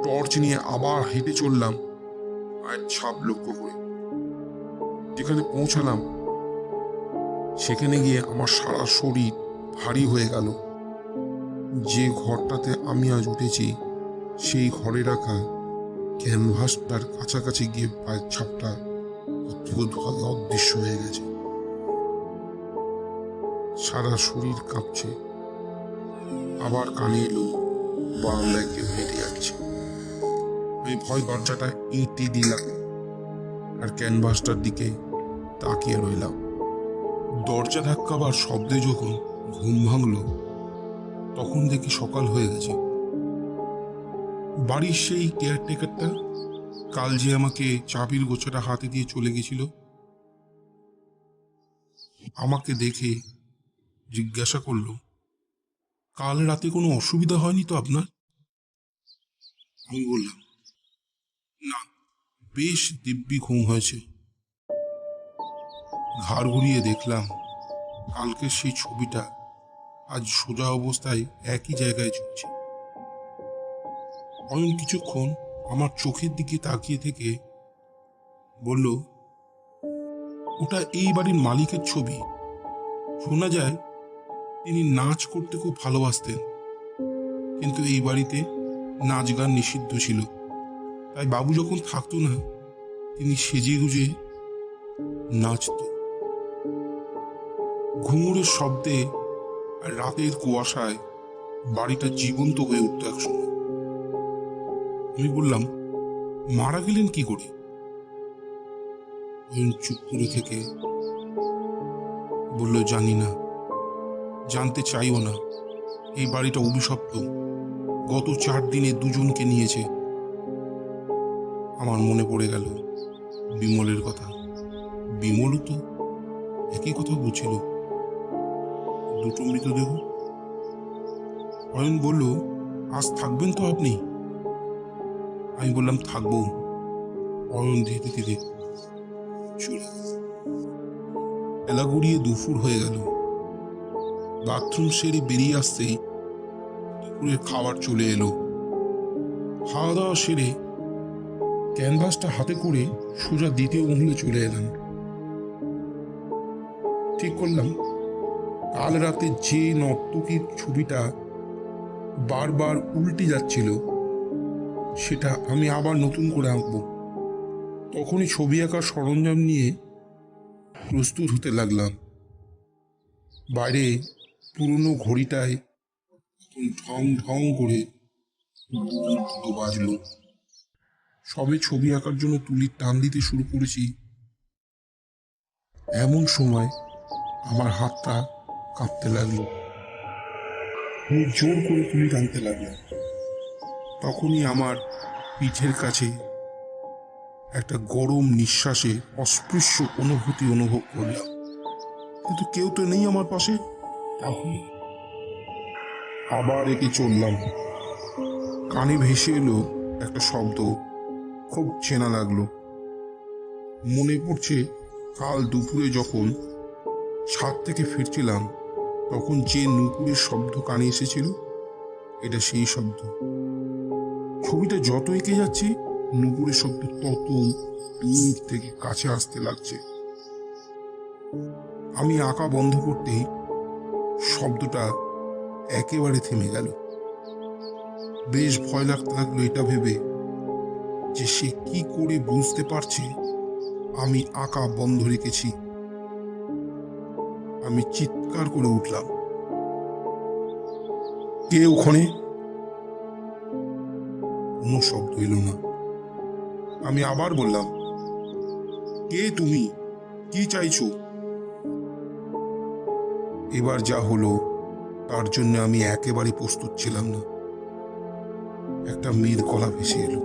টর্চ নিয়ে আবার হেঁটে চললাম পায়ের ছাপ লক্ষ্য করে। যেখানে পৌঁছালাম সেখানে গিয়ে আমার সারা শরীর ভারী হয়ে গেল। যে ঘরটাতে আমি আজ উঠেছি সেই ঘরে রাখা ক্যানভাসটার কাছাকাছি গিয়ে পায়ের ছাপটা অদ্ভুতভাবে অদৃশ্য হয়ে গেছে। সারা শরীর কাঁপছে। আবার কানে এলো বারান্দায় কেউ হেঁটে যাচ্ছে। আমি ভয় দরজাটা ইঁটে দিলাম আর ক্যানভাসটার দিকে তাকিয়ে রইলাম। দরজা ধাক্কাবার শব্দে যখন ঘুম ভাঙলো তখন দেখি সকাল হয়ে গেছে। বাড়ির সেই কেয়ারটেকারটা কাল যে আমাকে চাবির গোছাটা হাতে দিয়ে চলে গেছিল, আমাকে দেখে জিজ্ঞাসা করলো, কাল রাতে কোনো অসুবিধা হয়নি তো আপনার? আমি বললাম, না, বেশ দিব্যি ঘুম হয়েছে। ঘাড় ঘুরিয়ে দেখলাম কালকের সেই ছবিটা আজ সোজা অবস্থায় একই জায়গায় ঝুলছে। অয়ন কিছুক্ষণ আমার চোখের দিকে তাকিয়ে থেকে বলল, ওটা এই বাড়ির মালিকের ছবি। শোনা যায় তিনি নাচ করতে খুব ভালোবাসতেন, কিন্তু এই বাড়িতে নাচ গান নিষিদ্ধ ছিল। তাই বাবু যখন থাকতো না, তিনি সেজে গুজে নাচত। ঘুঙুরের শব্দে আর রাতের কুয়াশায় বাড়িটা জীবন্ত হয়ে উঠত একসময়। আমি বললাম, মারা গেলেন কি করে? চুপ করে থেকে বলল, জানি না, জানতে চাইও না। এই বাড়িটা অভিশপ্ত, গত 4 দিনে 2 জনকে নিয়েছে। আমার মনে পড়ে গেল বিমলের কথা। বিমলও তো একই কথা বলছিল, 2টো মৃতদেহ। অয়ন বলল, আজ থাকবেন তো আপনি? আমি বললাম, থাকবো। অয়ন ধীরে ধীরে চলে গেল। বেলা গড়িয়ে দুপুর হয়ে গেল। বাথরুম সেরে বেরিয়ে আসতেই দুপুরের খাবার চলে এলো। খাওয়া দাওয়া সেরে ক্যানভাসটা হাতে করে সোজা দ্বিতীয় মহলে চলে এলাম। ঠিক করলাম, কাল রাতে যে নর্তকীর ছবিটা বারবার উল্টে যাচ্ছিল, সেটা আমি আবার নতুন করে আঁকবো। তখনই ছবি আঁকার সরঞ্জাম নিয়ে প্রস্তুত হতে লাগলাম। বাইরে পুরনো ঘড়িটায় ঢং ঢং করে 2 বাজলো। সবে ছবি আঁকার জন্য তুলি টান দিতে শুরু করেছি, এমন সময় আমার হাতটা কাঁপতে লাগলো। আমি জোর করে তুলি টানতে লাগলাম। তখনই আমার পিঠের কাছে একটা গরম নিঃশ্বাসে অস্পৃশ্য অনুভূতি অনুভব করলাম, কিন্তু কেউ তো নেই আমার পাশে। আবার একে চললাম। কানে ভেসে এলো একটা শব্দ, খুব চেনা লাগলো। মনে পড়ছে কাল দুপুরে যখন ছাদ থেকে ফিরছিলাম, তখন যে নুপুরের শব্দ কানে এসেছিল, এটা সেই শব্দ। ছবিটা যত এঁকে যাচ্ছে, নুপুরের শব্দ তত দূর থেকে কাছে আসতে লাগছে। আমি আঁকা বন্ধ করতেই শব্দটা একেবারে থেমে গেল। বেশ ভয় লাগতে লাগলো এটা ভেবে যে সে কি করে বুঝতে পারছে আমি আঁকা বন্ধ রেখেছি। আমি চিৎকার করে উঠলাম, কে ওখানে? কোনো শব্দ এলো না। আমি আবার বললাম, কে তুমি? কি চাইছো? এবার যা হলো তার জন্য আমি একেবারে প্রস্তুত ছিলাম না। একটা মেয়ের গলা ভেসে এলো।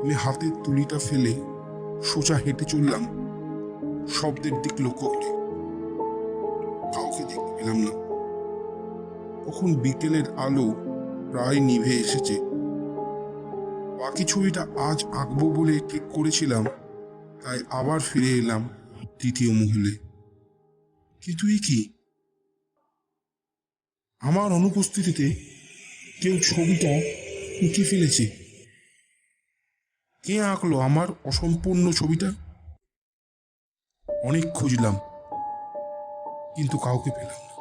আমি হাতের তুলিটা ফেলে সোজা হেঁটে চললাম শব্দের দিক লক্ষ্য করে। কাউকে দেখতে পেলাম না। তখন বিকেলের আলো প্রায় নিভে এসেছে। বাকি ছবিটা আজ আঁকবো বলে ঠিক করেছিলাম, তাই আবার ফিরে এলাম তৃতীয় মহলে। কিন্তু এ কি? আমার অনুপস্থিতিতে কেউ ছবিটা উঁকি ফেলেছে। কে আঁকলো আমার অসম্পূর্ণ ছবিটা? অনেক খুঁজলাম, কিন্তু কাউকে পেলাম না।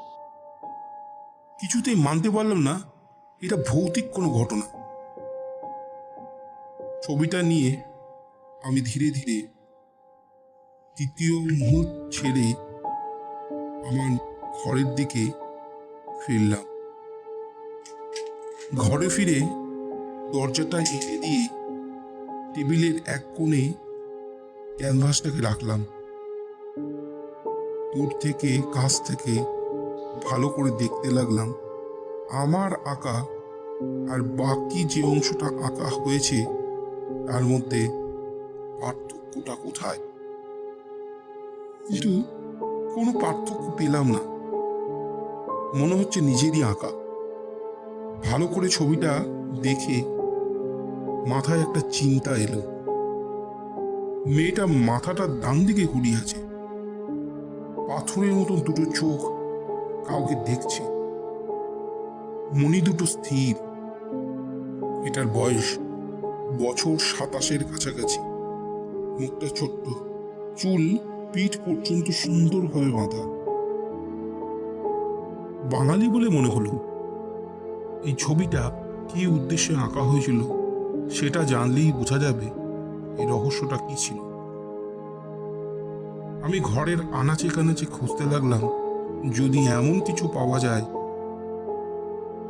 কিছুতেই মানতে পারলাম না এটা ভৌতিক কোনো ঘটনা। ছবিটা নিয়ে আমি ধীরে ধীরে তৃতীয় মহল ছেড়ে আমার ঘরের দিকে ফিরলাম। ঘরে ফিরে দরজাটা এঁটে দিয়ে টেবিলের এক কোণে ক্যানভাসটাকে রাখলাম। দূর থেকে কাছ থেকে ভালো করে দেখতে লাগলাম আমার আঁকা আর বাকি যে অংশটা আঁকা হয়েছে তার মধ্যে পার্থক্যটা কোথায়? কিন্তু কোনো পার্থক্য পেলাম না। মনে হচ্ছে নিজেরই আঁকা। ভালো করে ছবিটা দেখে মাথায় একটা চিন্তা এলো। মেয়েটা মাথাটা ডান দিকে ঘুরিয়ে আছে, পাথরের মতন দুটো চোখ কাউকে দেখছে, মনি দুটো স্থির। এটার বয়স বছর 27-এর কাছাকাছি। মুখটা ছোট্ট, চুল পিঠ পর্যন্ত সুন্দরভাবে বাঁধা। বাঙালি বলে মনে হলো। এই ছবিটা কি উদ্দেশ্যে আঁকা হয়েছিল সেটা জানলেই বোঝা যাবে এই রহস্যটা কি ছিল। আমি ঘরের আনাচে কানাচে খুঁজতে লাগলাম, যদি এমন কিছু পাওয়া যায়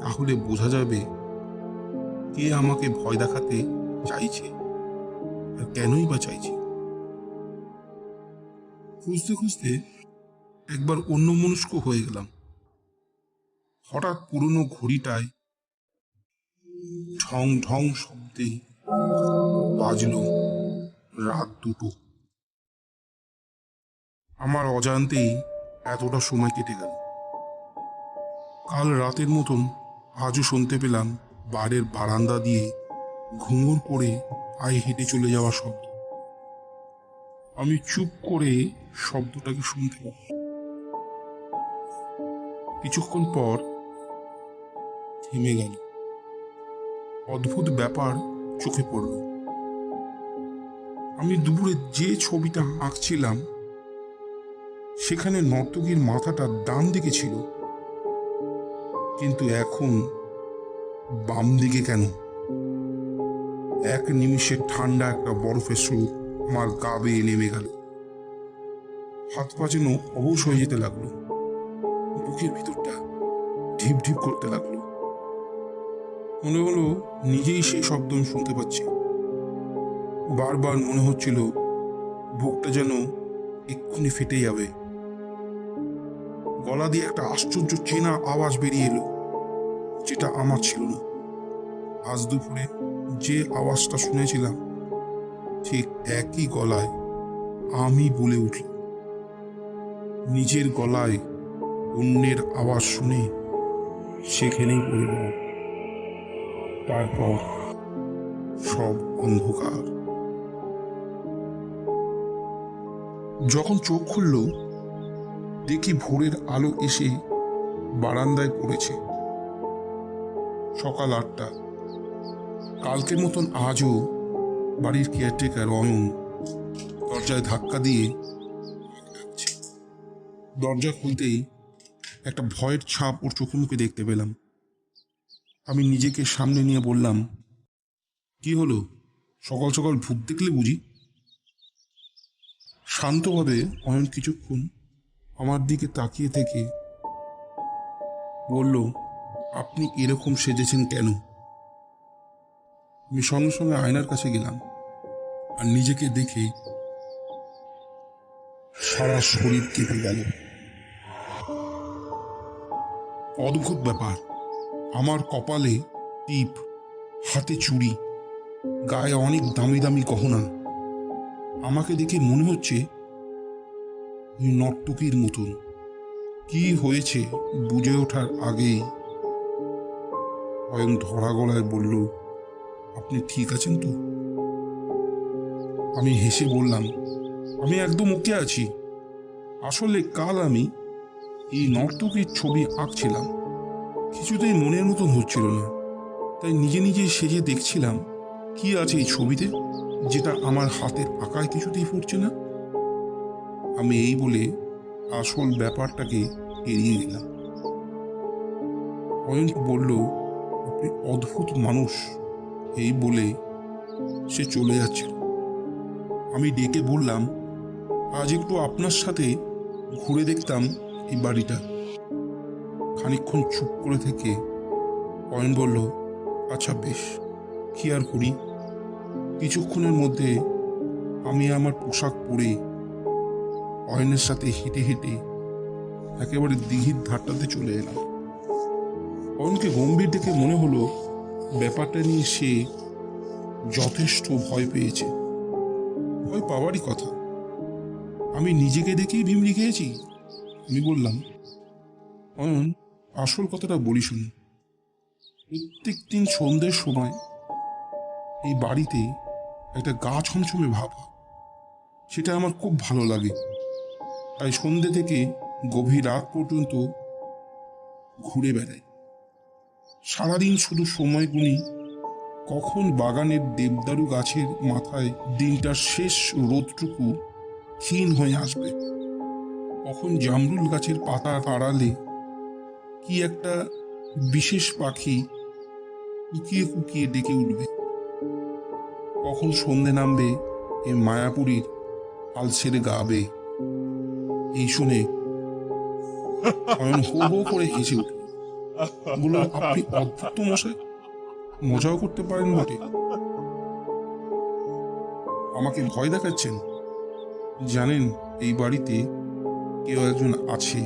তাহলে বোঝা যাবে কে আমাকে ভয় দেখাতে চাইছে আর কেনই বা চাইছে। খুঁজতে খুঁজতে একবার অন্যমনস্ক হয়ে গেলাম। হঠাৎ পুরনো ঘড়িটায় ঢং ঢং শব্দে বাজলো রাত 2টো। আমার অজান্তেই এতটা সময় কেটে গেল। কাল রাতের মতন আজও শুনতে পেলাম বাড়ির বারান্দা দিয়ে ঘুঙুর পড়ে পায়ে হেঁটে চলে যাওয়া শব্দ। আমি চুপ করে শব্দটাকে শুনতে লাগলাম। কিছুক্ষণ পর থেমে গেল। অদ্ভুত ব্যাপার চোখে পড়ল। আমি দুপুরে যে ছবিটা আঁকছিলাম সেখানে নর্তকীর মাথাটা ডান দিকে ছিল, কিন্তু এখন বাম দিকে কেন? এক নিমিষে ঠান্ডা একটা বরফের স্রোত আমার গা বেয়ে নেমে গেল। হাত পা যেন অবশ হয়ে যেতে লাগলো। বুকের ভিতরটা ঢিপ ঢিপ করতে লাগলো। মনে হলো নিজেই সেই শব্দ আমি শুনতে পাচ্ছি। বারবার মনে হচ্ছিল বুকটা যেন এক্ষুনি ফেটে যাবে। গলা দিয়ে একটা আশ্চর্য চেনা আওয়াজ বেরিয়ে এলো, যেটা আমার ছিল না। আজ দুপুরে যে আওয়াজটা শুনেছিলাম ঠিক একই গলায় আমি বলে উঠলাম। নিজের গলায় অন্যের আওয়াজ শুনে সেখানেই পড়ে গেলাম। তারপর সব অন্ধকার। যখন চোখ খুলল দেখি ভোরের আলো এসে বারান্দায় পড়েছে। সকাল 8টা। কালকের মতন আজও বাড়ির কেয়ারটেকার অয়ন দরজায় ধাক্কা দিয়ে ডাকছে। দরজা খুলতেই একটা ভয়ের ছাপ ওর চোখে মুখে দেখতে পেলাম। আমি নিজেকে সামনে নিয়ে বললাম, কি হলো, সকাল সকাল ভূত দেখলে বুঝি? শান্তভাবে অয়ন কিছুক্ষণ আমার দিকে তাকিয়ে থেকে বলল, আপনি এরকম সেজেছেন কেন? আমি সঙ্গে সঙ্গে আয়নার কাছে গেলাম আর নিজেকে দেখে সারা শরীর কেঁপে গেল। অদ্ভুত ব্যাপার, আমার কপালে টিপ, হাতে চুড়ি, গায়ে অনেক দামি দামি গহনা। আমাকে দেখে মনে হচ্ছে ওই নর্তকীর মতন। কি হয়েছে বুঝে ওঠার আগেই অয়ন ধরা গলায় বলল, আপনি ঠিক আছেন তো? আমি হেসে বললাম, আমি একদম ওকে আছি। আসলে কাল আমি এই নর্তকীর ছবি আঁকছিলাম, কিছুতেই মনের মতন হচ্ছিল না। তাই নিজে নিজে সেজে দেখছিলাম কি আছে এই ছবিতে যেটা আমার হাতের আঁকায় কিছুতেই ফুটছে না। আমি এই বলে আসল ব্যাপারটাকে এড়িয়ে গেলাম। অয়ন বলল, আপনি অদ্ভুত মানুষ, এই বলে সে চলে যাচ্ছিল। আমি ডেকে বললাম, আজ একটু আপনার সাথে ঘুরে দেখতাম এই বাড়িটা। খানিকক্ষণ চুপ করে থেকে অয়ন বলল, আচ্ছা বেশ, কি আর করি। কিছুক্ষণের মধ্যে আমি আমার পোশাক পরে অয়নের সাথে হেঁটে হেঁটে একেবারে দিঘির ধারটাতে চলে এলাম। অয়নকে গম্ভীর দেখে মনে হলো ব্যাপারটা নিয়ে সে যথেষ্ট ভয় পেয়েছে। ভয় পাওয়ারই কথা, আমি নিজেকে দেখেই ভিমড়ি খেয়েছি। আমি বললাম, অয়ন, আসল কথাটা বলি শুনি। প্রত্যেক দিন সন্ধ্যের সময় এই বাড়িতে একটা গা ছমছমে ভাব হয়, সেটা আমার খুব ভালো লাগে। তাই সন্ধ্যে থেকে গভীর রাত পর্যন্ত ঘুরে বেড়াই। সারাদিন শুধু সময় গুনি কখন বাগানের দেবদারু গাছের মাথায় দিনটার শেষ রোদটুকু ক্ষীণ হয়ে আসবে, কখন জামরুল গাছের পাতার আড়ালে কি একটা বিশেষ পাখি কুকিয়ে কুকিয়ে ডেকে উঠবে, কখন সন্ধে নামবে এ মায়াপুরীর আলসেরে গাবে। এই শুনে অয়ন হো হো করে হেসে উঠল, বলল, আপনি অদ্ভুত তো মশাই, মজাও করতে পারেন বটে। আমাকে ভয় দেখাচ্ছেন? জানেন, এই বাড়িতে কেউ একজন আছে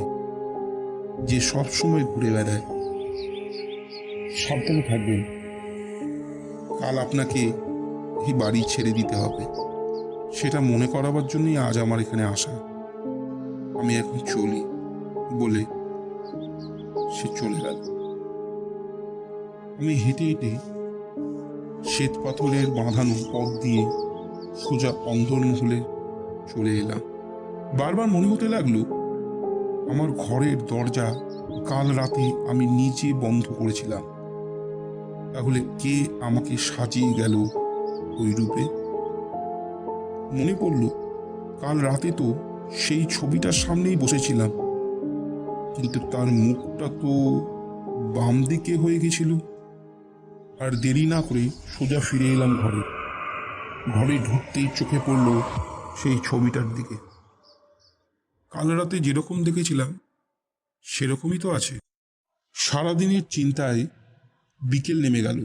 যে সব সময় ঘুরে বেড়ায়। সাবধানে থাকবেন, কাল আপনাকে এই বাড়ি ছেড়ে দিতে হবে। সেটা মনে করাবার জন্যই আজ আমার এখানে আসা। আমি এখন চলি বলে সে চলে গেল। আমি হেঁটে হেঁটে শ্বেত পাথরের বাঁধানো পথ দিয়ে সোজা অন্দরমহলে চলে এলাম। বারবার মনে হতে লাগলো, আমার ঘরের দরজা কাল রাতে আমি নিজে বন্ধ করেছিলাম। তাহলে কে আমাকে সাজিয়ে গেল ওই রূপে? মনে পড়ল, কাল রাতে তো সেই ছবিটার সামনেই বসেছিলাম, কিন্তু তার মুখটা তো বাম দিকে হয়ে গেছিল। আর দেরি না করে সোজা ফিরে এলাম ঘরে। ঘরে ঢুকতেই চোখে পড়ল সেই ছবিটার দিকে। কাল রাতে যেরকম দেখেছিলাম সেরকমই তো আছে। সারাদিনের চিন্তায় বিকেল নেমে গেল।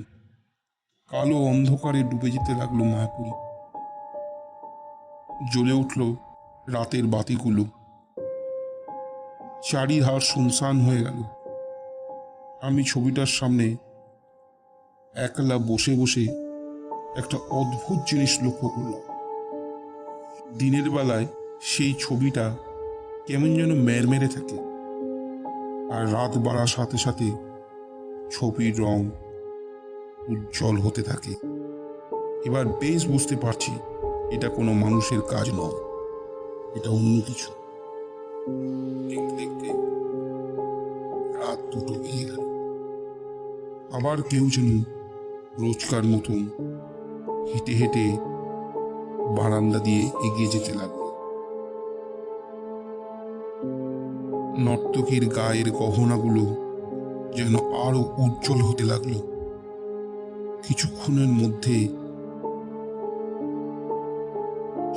কালো অন্ধকারে ডুবে যেতে লাগলো মায়াপুরী। জ্বলে উঠল রাতের বাতিগুলো। চারিধার শুনশান হয়ে গেল। আমি ছবিটার সামনে একলা বসে বসে একটা অদ্ভুত জিনিস লক্ষ্য করলাম। দিনের বেলায় সেই ছবিটা কেমন যেন মেরমেরে থাকে, আর রাত বাড়ার সাথে সাথে ছবির রং উজ্জ্বল হতে থাকে। এবার বেশ বুঝতে পারছি এটা কোনো মানুষের কাজ নয়, এটা অন্য কিছু। দেখতে দেখতে রাত 2টো বেজে গেল। আবার কেউ যেন রোজকার মতন হেঁটে হেঁটে বারান্দা দিয়ে এগিয়ে যেতে লাগলো। নর্তকীর গায়ের গহনাগুলো যেন আরো উজ্জ্বল হতে লাগলো। কিছুক্ষণের মধ্যে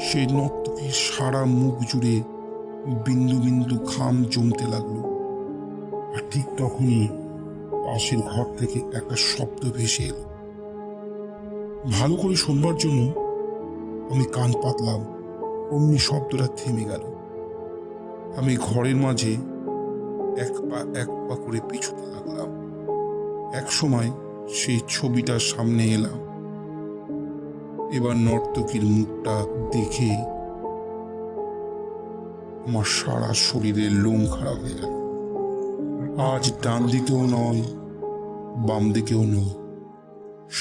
সেই নর্তকীর সারা মুখ জুড়ে বিন্দু বিন্দু ঘাম জমতে লাগলো। আর ঠিক তখনই পাশের ঘর থেকে একটা শব্দ ভেসে এলো। ভালো করে শুনবার জন্য আমি কান পাতলাম, অমনি শব্দটা থেমে গেল। আমি ঘরের মাঝে এক পা করে পিছুতে লাগলাম। এক সময় সেই ছবিটার সামনে এলাম। এবার নর্তকীর মুখটা দেখে আমার সারা শরীরের লোম খারাপ হয়ে গেল। আজ ডান দিকেও নয়, বাম দিকেও নয়,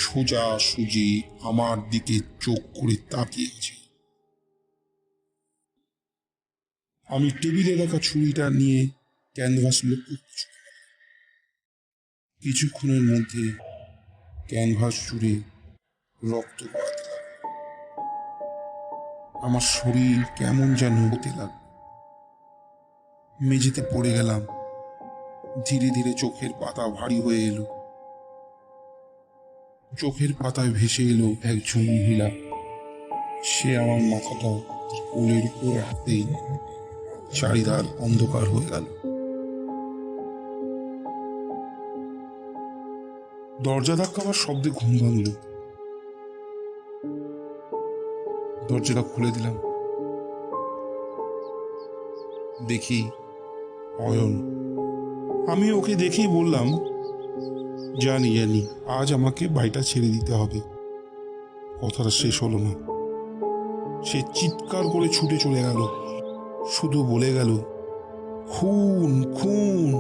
সোজা সুজি আমার দিকে চোখ করে তাকিয়েছে। আমি টেবিলে রাখা ছুরিটা নিয়ে ক্যানভাস লক্ষ্য করছি। কিছুক্ষণের মধ্যে ক্যানভাস জুড়ে রক্ত পড়াতে লাগলো। আমার শরীর কেমন যেন হতে লাগলো। মেঝেতে পড়ে গেলাম। ধীরে ধীরে চোখের পাতা ভারী হয়ে এলো। চোখের পাতায় ভেসে এলো একজন মহিলা। সে আমার মাথাটা কোলের উপর রাখতেই চারিধার অন্ধকার হয়ে গেল। দরজা ধাক্কাবার শব্দে ঘুম ভাঙল। দরজাটা খুলে দিলাম। দেখি অয়ন। আমি ওকে দেখেই বললাম, জানি জানি, আজ আমাকে বাড়িটা ছেড়ে দিতে হবে। কথাটা শেষ হলো না, সে চিৎকার করে ছুটে চলে গেল, শুধু বলে গেল, খুন খুন।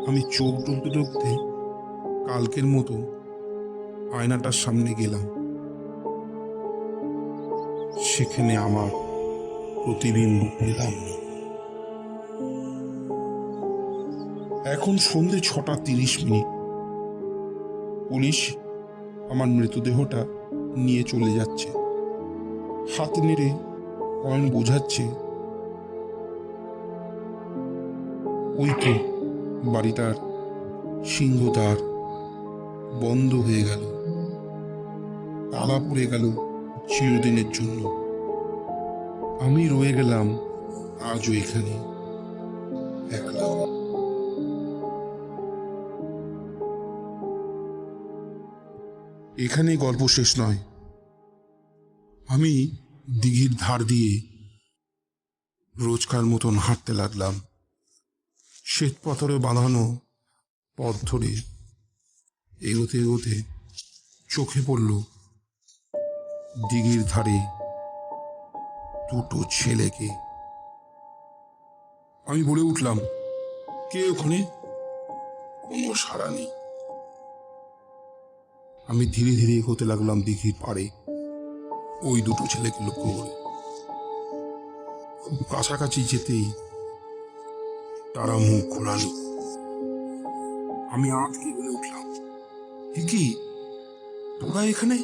আমি চোখ টলতে টলতে কালকের মতো আয়নাটার সামনে গেলাম। সেখানে আমার প্রতিবিম্ব পেলাম। এখন সন্ধে 6:30। পুলিশ আমার মৃতদেহটা নিয়ে চলে যাচ্ছে। হাত নেড়ে অয়ন বোঝাচ্ছে, ওই তো বাড়িটার সিংহদ্বার বন্ধ হয়ে গেল, তালা পড়ে গেল চিরদিনের জন্য। আমি রয়ে গেলাম আজও এখানে একলা। এখানেই গল্প শেষ নয়। আমি দিঘির ধার দিয়ে রোজকার মতন হাঁটতে লাগলাম। শ্বেত পাথরে বাঁধানো পথ ধরে এগোতে এগোতে চোখে পড়ল দিঘির ধারে দুটো ছেলেকে। আমি বলে উঠলাম, কে ওখানে? কোনো সাড়া নেই। আমি ধীরে ধীরে এগোতে লাগলাম দিঘির পাড়ে, ওই দুটো ছেলেকে লক্ষ্য করে। খুব কাছাকাছি যেতেই তারা মুখ ঘোরালো। আমি আঁতকে বলে উঠলাম, কি তোরা এখানে?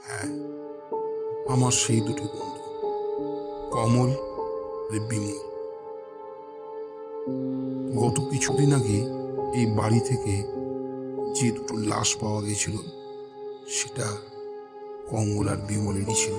হ্যাঁ, আমার সেই দুটো বন্ধু, কমল আর বিমল। গত কিছুদিন আগে এই বাড়ি থেকে যে দুটো লাশ পাওয়া গেছিল, সেটা কমল আর বিমলেরই ছিল।